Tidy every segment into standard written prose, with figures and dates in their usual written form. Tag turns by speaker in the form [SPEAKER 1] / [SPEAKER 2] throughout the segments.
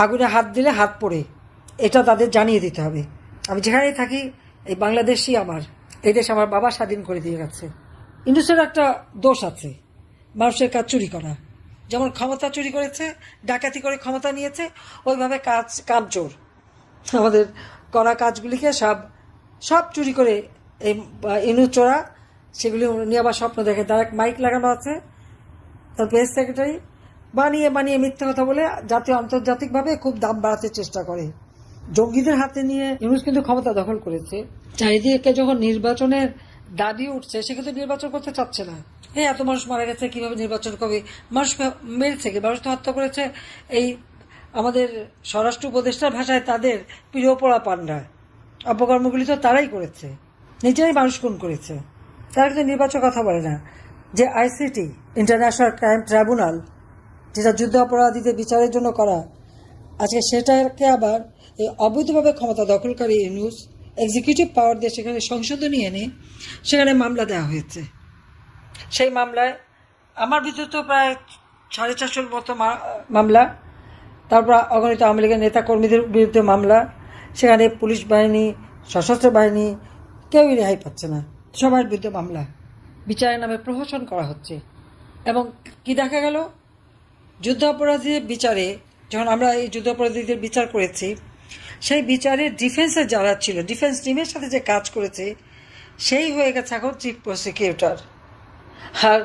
[SPEAKER 1] আগুনে হাত দিলে হাত পোড়ে, এটা তাদের জানিয়ে দিতে হবে। আমি যেখানেই থাকি, এই বাংলাদেশই আমার, এই দেশ আমার বাবা স্বাধীন করে দিয়ে গেছে। ইউনূসের একটা দোষ আছে, মানুষের কাজ চুরি করা। যেমন ক্ষমতা চুরি করেছে, ডাকাতি করে ক্ষমতা নিয়েছে, ওইভাবে কামচোর আমাদের করা কাজগুলিকে সব চুরি করে এই ইউনূস চোরা সেগুলি নিয়ে আবার স্বপ্ন দেখে। তার এক মাইক লাগানো আছে, তার প্রেস সেক্রেটারি বানিয়ে মিথ্যা কথা বলে জাতীয় আন্তর্জাতিকভাবে খুব দাম বাড়াতে চেষ্টা করে। জঙ্গিদের হাতে নিয়ে ইউনূস কিন্তু ক্ষমতা দখল করেছে। চারিদিকে যখন নির্বাচনের দাবি উঠছে, সে কিন্তু নির্বাচন করতে চাচ্ছে না। এত মানুষ মারা গেছে, কিভাবে নির্বাচন করবে? মানুষ মেরেছে, মানুষ তো হত্যা করেছে। এই আমাদের স্বরাষ্ট্র উপদেষ্টার ভাষায় তাদের প্রিয় পোড়া পান্ডা। অপকর্মগুলি তো তারাই করেছে, নিজেরাই মানুষ খুন করেছে। তারা কিন্তু নির্বাচন কথা বলে না। যে আইসিটি, ইন্টারন্যাশনাল ক্রাইম ট্রাইব্যুনাল, যেটা যুদ্ধ অপরাধীদের বিচারের জন্য করা, আজকে সেটাকে আবার এই অবৈধভাবে ক্ষমতা দখলকারী ইউনূস এক্সিকিউটিভ পাওয়ার দিয়ে সেখানে সংশোধনী এনে সেখানে মামলা দেওয়া হয়েছে। সেই মামলায় আমার বিরুদ্ধে তো প্রায় 450 মতো মামলা, তারপর অগণিত আওয়ামী লীগের নেতা কর্মীদের বিরুদ্ধে মামলা। সেখানে পুলিশ বাহিনী, সশস্ত্র বাহিনী কেউই রেহাই পাচ্ছে না, সবার বিরুদ্ধে মামলা, বিচারের নামে প্রহসন করা হচ্ছে। এবং কি দেখা গেল, যুদ্ধ অপরাধীদের বিচারে, যখন আমরা এই যুদ্ধ অপরাধীদের বিচার করেছি, সেই বিচারে ডিফেন্সের যারা ছিল, ডিফেন্স টিমের সাথে যে কাজ করেছে, সেই হয়ে গেছে এখন চিফ প্রসিকিউটর। আর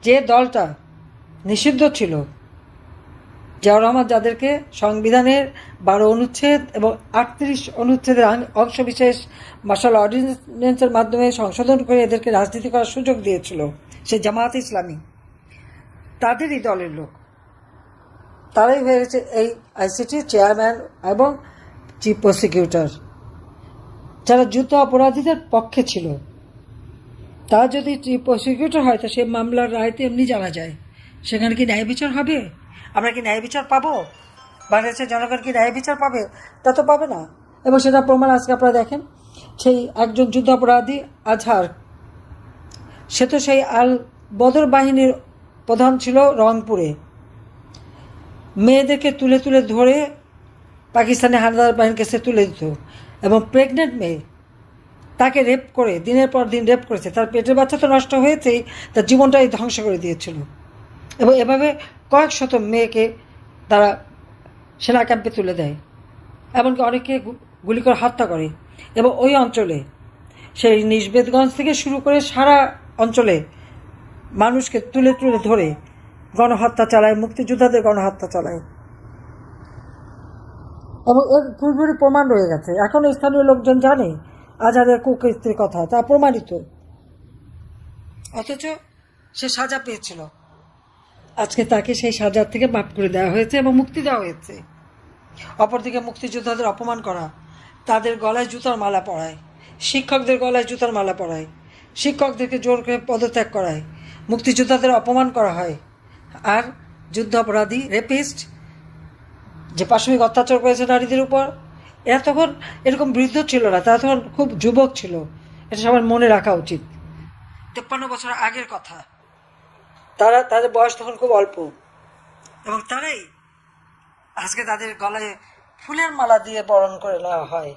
[SPEAKER 1] যে দলটা নিষিদ্ধ ছিল, জিয়াউর রহমান, যাদেরকে সংবিধানের 12 অনুচ্ছেদ এবং 38 অনুচ্ছেদের অংশবিশেষ মার্শাল অর্ডিন্যান্সের মাধ্যমে সংশোধন করে এদেরকে রাজনীতি করার সুযোগ দিয়েছিল, সে জামায়াত ইসলামী, তাদেরই দলের লোক, তারাই হয়ে গেছে এই আইসিটির চেয়ারম্যান এবং চিফ প্রসিকিউটর। যারা যুদ্ধ অপরাধীদের পক্ষে ছিল, তারা যদি চিফ প্রসিকিউটর হয়, তো সে মামলার রায়তে এমনি জানা যায়। সেখানে কি ন্যায় বিচার হবে? আমরা কি ন্যায় বিচার পাবো? বাংলাদেশের জনগণ কি ন্যায় বিচার পাবে? তা তো পাবে না। এবং সেটা প্রমাণ আজকে আপনারা দেখেন, সেই একজন যুদ্ধ অপরাধী আজহার, সে তো সেই আল বদর বাহিনীর প্রধান ছিল রংপুরে। মেয়েদেরকে তুলে ধরে পাকিস্তানি হানাদার বাহিনীর কাছে তুলে দিত, এবং প্রেগনেন্ট মেয়ে, তাকে রেপ করে দিনের পর দিন রেপ করেছে। তার পেটের বাচ্চা তো নষ্ট হয়েছেই, তার জীবনটাই ধ্বংস করে দিয়েছিল। এবং এভাবে কয়েক শত মেয়েকে তারা সেনা ক্যাম্পে তুলে দেয়, এমনকি অনেকে গুলি করে হত্যা করে। এবং ওই অঞ্চলে, সেই নিশবেদগঞ্জ থেকে শুরু করে সারা অঞ্চলে মানুষকে তুলে ধরে গণহত্যা চালায়, মুক্তিযোদ্ধাদের গণহত্যা চালায়। এবং এর পুরোপুরি প্রমাণ রয়ে গেছে, এখন স্থানীয় লোকজন জানে আজহারের কুকীর্তির কথা, তা প্রমাণিত। অথচ সে সাজা পেয়েছিল, আজকে তাকে সেই সাজার থেকে মাফ করে দেওয়া হয়েছে এবং মুক্তি দেওয়া হয়েছে। অপরদিকে মুক্তিযোদ্ধাদের অপমান করা, তাদের গলায় জুতার মালা পরায়, শিক্ষকদের গলায় জুতার মালা পরায়, শিক্ষকদেরকে জোর করে পদত্যাগ করায়, মুক্তিযোদ্ধাদের অপমান করা হয়। আর যুদ্ধ অপরাধী, রেপিস্ট, যে পাশবিক অত্যাচার করেছে নারীদের উপর, এরা তখন এরকম বৃদ্ধ ছিল না, তারা তখন খুব যুবক ছিল। এটা সবার মনে রাখা উচিত। 53 বছর আগের কথা, তাদের বয়স তখন খুব অল্প, এবং তারাই আজকে তাদের গলায় ফুলের মালা দিয়ে বরণ করে নেওয়া হয়।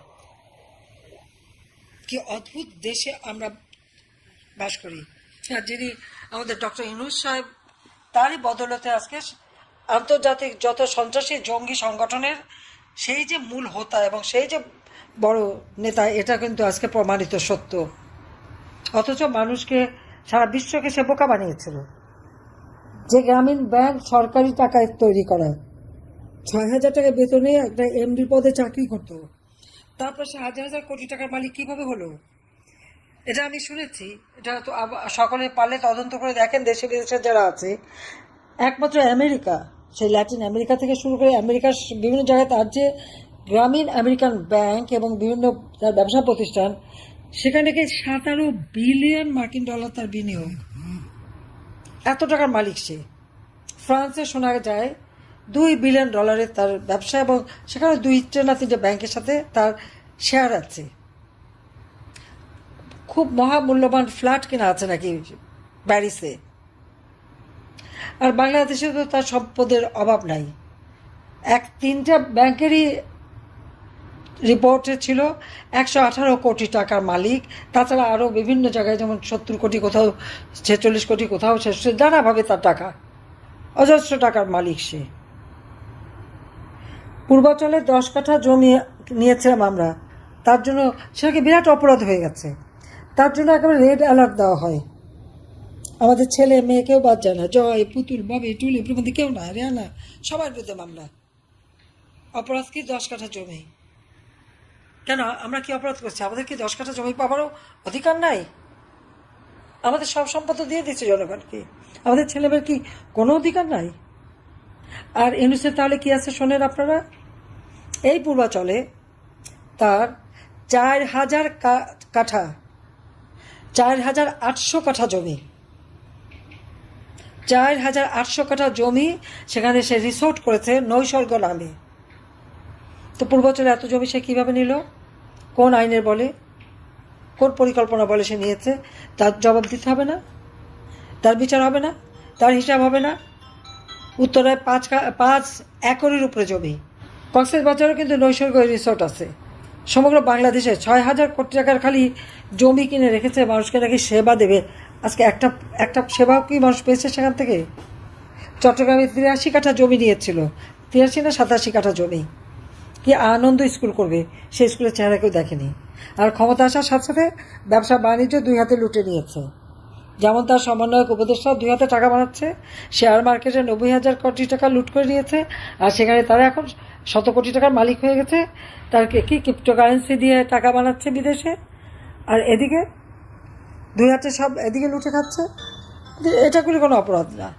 [SPEAKER 1] কি অদ্ভুত দেশে আমরা বাস করি। আর যিনি আমাদের ডক্টর ইউনূস সাহেব, তারই বদলতে আজকে আন্তর্জাতিক যত সন্ত্রাসী জঙ্গি সংগঠনের সেই যে মূল হোতা এবং সেই যে বড় নেতা, এটা কিন্তু আজকে প্রমাণিত সত্য। অথচ মানুষকে, সারা বিশ্বকে সে বোকা বানিয়েছিল। যে গ্রামীণ ব্যাংক সরকারি টাকায় তৈরি করা, 6,000 টাকা বেতনে একটা এমডি পদে চাকরি করতো, তারপর সে হাজার হাজার কোটি টাকার মালিক কিভাবে হলো? এটা আমি শুনেছি। এটা তো সকলে পারলে তদন্ত করে দেখেন, দেশে বিদেশে যারা আছে। একমাত্র আমেরিকা, সেই ল্যাটিন আমেরিকা থেকে শুরু করে আমেরিকার বিভিন্ন জায়গায় তার যে গ্রামীণ আমেরিকান ব্যাংক এবং বিভিন্ন তার ব্যবসা প্রতিষ্ঠান, সেখান থেকে 17 বিলিয়ন মার্কিন ডলার তার বিনিয়োগ। এত টাকার মালিক সে। ফ্রান্সে শোনা যায় 2 বিলিয়ন ডলারের তার ব্যবসা, এবং সেখানে 2 না 3টে ব্যাংকের সাথে তার শেয়ার আছে। খুব মহামূল্যবান ফ্ল্যাট কেনা আছে নাকি প্যারিসে। আর বাংলাদেশে তো তার সম্পদের অভাব নাই। তিনটা ব্যাংকেরই রিপোর্টে ছিল 118 কোটি টাকার মালিক। তাছাড়া আরও বিভিন্ন জায়গায় যেমন 70 কোটি, কোথাও 46 কোটি, কোথাও 66, নানাভাবে তার টাকা, অজস্র টাকার মালিক সে। পূর্বাচলে 10 কাঠা জমি নিয়েছিলাম আমরা, তার জন্য সেটাকে বিরাট অপরাধ হয়ে গেছে। তার জন্য একেবারে রেড অ্যালার্ট দেওয়া হয়। আমাদের ছেলে মেয়ে কেউ বাদ যায় না, জয়, পুতুল, ববি, টুলি, প্রমতি, কেউ না, রেহানা, সবার বিরুদ্ধে মামলা। অপরাধ কি 10 কাঠা জমি? কেন আমরা কি অপরাধ করছি? আমাদের কি 10 কাঠা জমি পাবারও অধিকার নাই? আমাদের সব সম্পদ দিয়ে দিচ্ছে জনগণকে, আমাদের ছেলেমেয়ের কি কোনো অধিকার নাই? আর ইউনুসের তাহলে কি আছে শোনেন আপনারা। এই পূর্বাচলে তার 4000 কাঠা, 4800 কাঠা জমি, 4800 কাঠা জমি, সেখানে সে রিসোর্ট করেছে নৈসর্গ নামে। তো পূর্বাচলে এত জমি সে কীভাবে নিল? কোন আইনের বলে, কোন পরিকল্পনা বলে সে নিয়েছে? তার জবাব দিতে হবে না? তার বিচার হবে না? তার হিসাব হবে না? উত্তরায় 5 একরের উপরে জমি। কক্সবাজারেও কিন্তু নৈসর্গ রিসোর্ট আছে। সমগ্র বাংলাদেশে 6000 কোটি টাকার খালি জমি কিনে রেখেছে, মানুষকে নাকি সেবা দেবে। আজকে একটা সেবাও কি মানুষ পেয়েছে সেখান থেকে? চট্টগ্রামে 83 কাঠা জমি নিয়েছিল, 83 না 87 কাঠা জমি। কি আনন্দ স্কুল করবে, সে স্কুলের চেহারা কেউ দেখেনি। আর ক্ষমতা আসার সাথে সাথে ব্যবসা বাণিজ্য 2 হাতে লুটে নিয়েছে। যেমন তার সমন্বয়ক উপদেষ্টা 2 হাতে টাকা বানাচ্ছে, শেয়ার মার্কেটে 90,000 কোটি টাকা লুট করে নিয়েছে, আর সেখানে তারা এখন 100 কোটি টাকার মালিক হয়ে গেছে। তার কি ক্রিপ্টোকারেন্সি দিয়ে টাকা বানাচ্ছে বিদেশে, আর এদিকে 2 হাতে সব এদিকে লুটে খাচ্ছে। এটাগুলি কোনো অপরাধ না।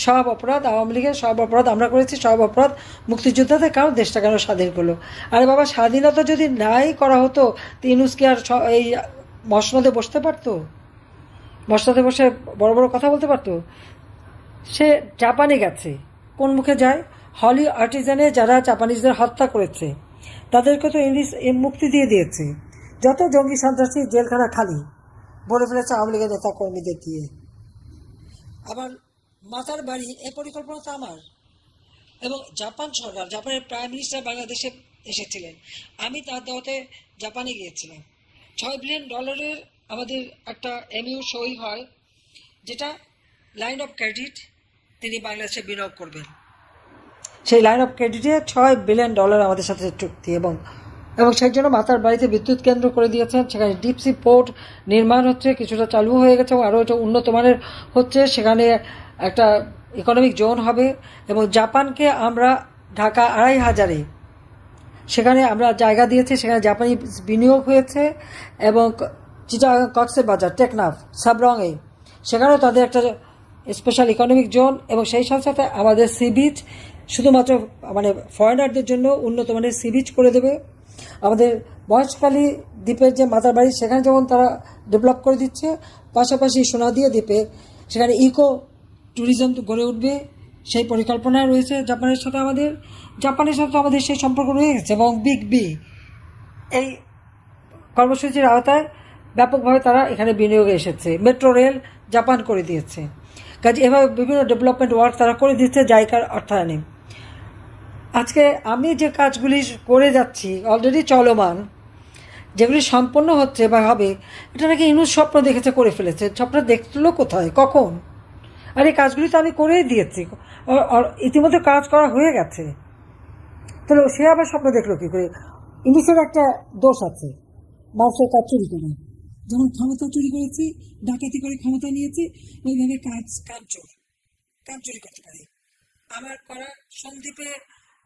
[SPEAKER 1] সব অপরাধ আওয়ামী লীগের, সব অপরাধ আমরা করেছি, সব অপরাধ মুক্তিযোদ্ধাদের। কারণ দেশটা কেন স্বাধীন করলো? আরে বাবা, স্বাধীনতা যদি নাই করা হতো তো ইউনূস কি আর এই মসনদে বসতে পারতো? মসনদে বসে বড় বড় কথা বলতে পারতো? সে জাপানে গেছে, কোন মুখে যায়? হলি আর্টিজানে যারা জাপানিজদের হত্যা করেছে তাদেরকে তো ইংলিশ মুক্তি দিয়ে দিয়েছে। যত জঙ্গি সন্ত্রাসী জেলখানা খালি ভরে ফেলেছে আওয়ামী লীগের নেতা কর্মীদের দিয়ে। আবার মাতার বাড়ি, এ পরিকল্পনা তো আমার। এবং জাপান সরকার, জাপানের প্রাইম মিনিস্টার বাংলাদেশে এসেছিলেন, আমি তার দাওয়াতে জাপানে গিয়েছিলাম। $6 বিলিয়ন আমাদের একটা এমইউ সই হয়, যেটা লাইন অফ ক্রেডিট তিনি বাংলাদেশে বিনিয়োগ করবেন। সেই লাইন অফ ক্রেডিটে $6 বিলিয়ন আমাদের সাথে চুক্তি। এবং সেই জন্য মাতার বাড়িতে বিদ্যুৎ কেন্দ্র করে দিয়েছেন। সেখানে ডিপসি পোর্ট নির্মাণ হচ্ছে, কিছুটা চালু হয়ে গেছে, আরও এটা উন্নত মানের হচ্ছে। সেখানে একটা ইকোনমিক জোন হবে। এবং জাপানকে আমরা ঢাকা 2500-এ সেখানে আমরা জায়গা দিয়েছি, সেখানে জাপানি বিনিয়োগ হয়েছে। এবং কক্সবাজার, টেকনাফ, সাবরংয়ে সেখানেও তাদের একটা স্পেশাল ইকোনমিক জোন। এবং সেই সাথে সাথে আমাদের সি বিচ শুধুমাত্র মানে ফরেনারদের জন্য উন্নত মানের সি বিচ করে দেবে। আমাদের মহেশখালী দ্বীপের যে মাতার বাড়ি, সেখানে যেমন তারা ডেভেলপ করে দিচ্ছে, পাশাপাশি সোনাদিয়া দ্বীপে সেখানে ইকো ট্যুরিজম গড়ে উঠবে, সেই পরিকল্পনা রয়েছে জাপানের সাথে আমাদের। জাপানের সাথে আমাদের সেই সম্পর্ক রয়ে গেছে। এবং বিগ বি এই কর্মসূচির আওতায় ব্যাপকভাবে তারা এখানে বিনিয়োগে এসেছে। মেট্রো রেল জাপান করে দিয়েছে। কাজে এভাবে বিভিন্ন ডেভেলপমেন্ট ওয়ার্ক তারা করে দিচ্ছে জায়গার অর্থায়নে। আজকে আমি যে কাজগুলি করে যাচ্ছি অলরেডি চলমান, যেগুলি সম্পন্ন হচ্ছে বা হবে, এটা নাকি ইউনূস স্বপ্ন দেখেছে, করে ফেলেছে। স্বপ্ন দেখলো কোথায়, কখন? আর এই কাজগুলি তো আমি করেই দিয়েছি, ইতিমধ্যে কাজ করা হয়ে গেছে। তাহলে সে আবার স্বপ্ন দেখলো কী করে? ইংলিশের একটা দোষ আছে, মানুষের কাজ চুরি করা। যখন ক্ষমতা চুরি করেছি, ডাকাতি করে ক্ষমতা নিয়েছি, ওইভাবে কাজ চুরি করতে পারি। আমার করা সন্দ্বীপে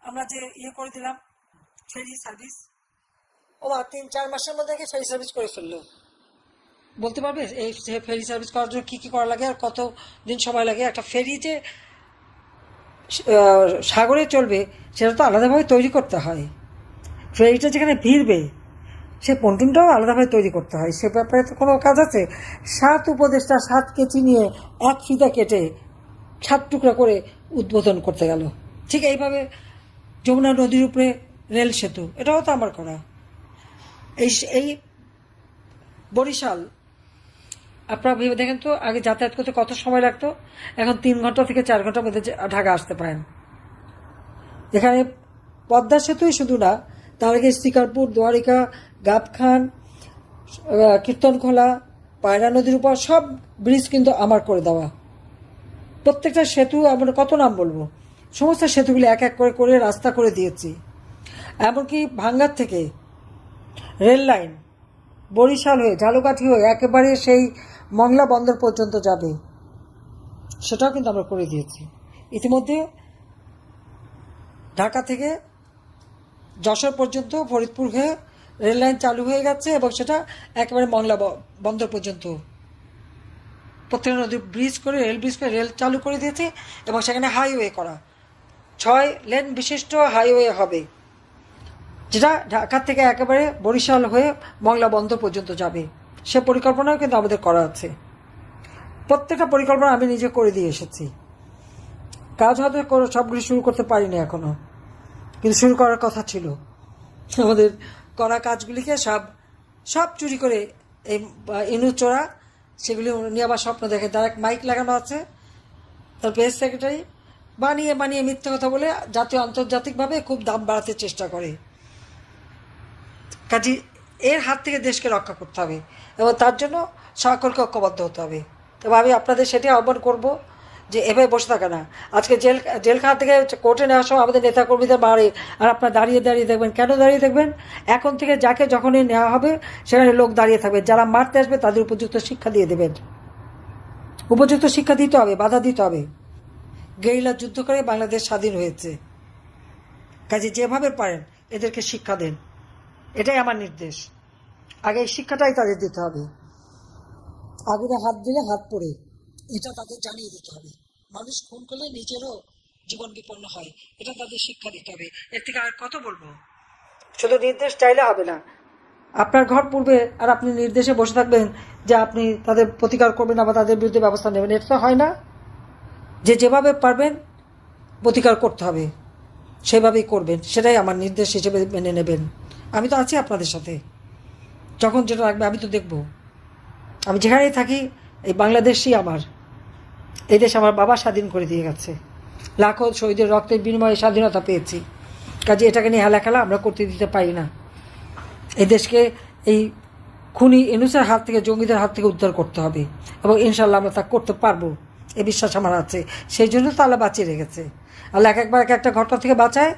[SPEAKER 1] আমরা যে করে দিলাম ফেরি সার্ভিস, 3-4 মাসের মধ্যে ফেরি সার্ভিস করে ফেললো। বলতে পারবে এই ফেরি সার্ভিস করার জন্য কী কী করা লাগে আর কত দিন সময় লাগে? একটা ফেরি যে সাগরে চলবে সেটা তো আলাদাভাবে তৈরি করতে হয়। ফেরিটা যেখানে ভিড়বে সে পন্টুনটাও আলাদাভাবে তৈরি করতে হয়। সে ব্যাপারে তো কোনো কাজ আছে? 7 উপদেষ্টা 7 কেচি নিয়ে 1 ফিতা কেটে 7 টুকরা করে উদ্বোধন করতে গেল। ঠিক এইভাবে যমুনা নদীর উপরে রেল সেতু, এটাও তো আমার করা। এই বরিশাল আপনারা ভেবে দেখেন তো, আগে যাতায়াত করতে কত সময় লাগতো, এখন 3 ঘন্টা থেকে 4 ঘন্টার মধ্যে ঢাকা আসতে পারেন। এখানে পদ্মা সেতুই শুধু না, তার আগে শিকারপুর, দ্বারিকা, গাবখান, কীর্তনখোলা, পায়রা নদীর উপর সব ব্রিজ কিন্তু আমার করে দেওয়া। প্রত্যেকটা সেতু আমরা কত নাম বলবো, সমস্ত সেতুগুলি এক এক করে করে রাস্তা করে দিয়েছি। এমনকি ভাঙ্গার থেকে রেল লাইন বরিশাল হয়ে ঝালকাঠি হয়ে একেবারে সেই মংলা বন্দর পর্যন্ত যাবে, সেটাও কিন্তু আমরা করে দিয়েছি। ইতিমধ্যে ঢাকা থেকে যশোর পর্যন্ত ফরিদপুর হয়ে রেল লাইন চালু হয়ে গেছে এবং সেটা একেবারে মংলা বন্দর পর্যন্ত প্রত্যেকটা নদী ব্রিজ করে রেল ব্রিজ করে রেল চালু করে দিয়েছে এবং সেখানে হাইওয়ে করা 6 লেন বিশিষ্ট হাইওয়ে হবে, যেটা ঢাকা থেকে একেবারে বরিশাল হয়ে মংলা বন্দর পর্যন্ত যাবে। সে পরিকল্পনাও কিন্তু আমাদের করা আছে। প্রত্যেকটা পরিকল্পনা আমি নিজে করে দিয়ে এসেছি। কাজ হয়তো সবগুলি শুরু করতে পারিনি এখনো, কিন্তু শুরু করার কথা ছিল। আমাদের করা কাজগুলিকে সব চুরি করে এই ইনু চোরা সেগুলি নিয়ে আবার স্বপ্ন দেখে। তার এক মাইক লাগানো আছে, তার প্রেস সেক্রেটারি বানিয়ে বানিয়ে মিথ্যে কথা বলে জাতীয় আন্তর্জাতিকভাবে খুব দাম বাড়াতে চেষ্টা করে। কাজে এর হাত থেকে দেশকে রক্ষা করতে হবে এবং তার জন্য সকলকে ঐক্যবদ্ধ হতে হবে। তবে আমি আপনাদের সেটি আহ্বান করব যে এভাবে বসে থাকে না। আজকে জেলখানা থেকে কোর্টে নেওয়ার সময় আমাদের নেতাকর্মীদের মারে, আর আপনার দাঁড়িয়ে দাঁড়িয়ে দেখবেন। কেন দাঁড়িয়ে দেখবেন? এখন থেকে যাকে যখনই নেওয়া হবে সেখানে লোক দাঁড়িয়ে থাকবে। যারা মারতে আসবে তাদের উপযুক্ত শিক্ষা দিয়ে দেবেন। উপযুক্ত শিক্ষা দিতে হবে, বাধা দিতে হবে। গেরিলা যুদ্ধ করে বাংলাদেশ স্বাধীন হয়েছে। কাজে যেভাবে পারেন এদেরকে শিক্ষা দেন, এটাই আমার নির্দেশ। আগে এই শিক্ষাটাই তাদের দিতে হবে। আগুনে হাত দিলে হাত পড়ে, এটা তাদের জানিয়ে দিতে হবে। মানুষ খুন করলে নিজেরও জীবন বিপন্ন হয়, এটা তাদের শিক্ষা দিতে হবে। এর থেকে আর কত বলবো? শুধু নির্দেশ চাইলে হবে না। আপনার ঘর পূর্বে আর আপনি নির্দেশে বসে থাকবেন যে আপনি তাদের প্রতিকার করবেন না বা তাদের বিরুদ্ধে ব্যবস্থা নেবেন, এটা তো হয় না। যে যেভাবে পারবেন প্রতিকার করতে হবে সেভাবেই করবেন, সেটাই আমার নির্দেশ হিসেবে মেনে নেবেন। আমি তো আছি আপনাদের সাথে, যখন যেটা লাগবে আমি তো দেখব। আমি যেখানেই থাকি এই বাংলাদেশই আমার, এই দেশ আমার বাবা স্বাধীন করে দিয়ে গেছে। লাখো শহীদের রক্তের বিনিময়ে স্বাধীনতা পেয়েছি। কাজে এটাকে নিয়ে হেলাখেলা আমরা করতে দিতে পারি না। এই দেশকে এই খুনি ইউনূসের হাত থেকে, জঙ্গিদের হাত থেকে উদ্ধার করতে হবে এবং ইনশাল্লাহ আমরা তা করতে পারবো, এ বিশ্বাস আমার আছে। সেই জন্য তো আল্লাহ বাঁচিয়ে রেখেছে। আল্লাহ এক একবার এক একটা ঘটনা থেকে বাঁচায়।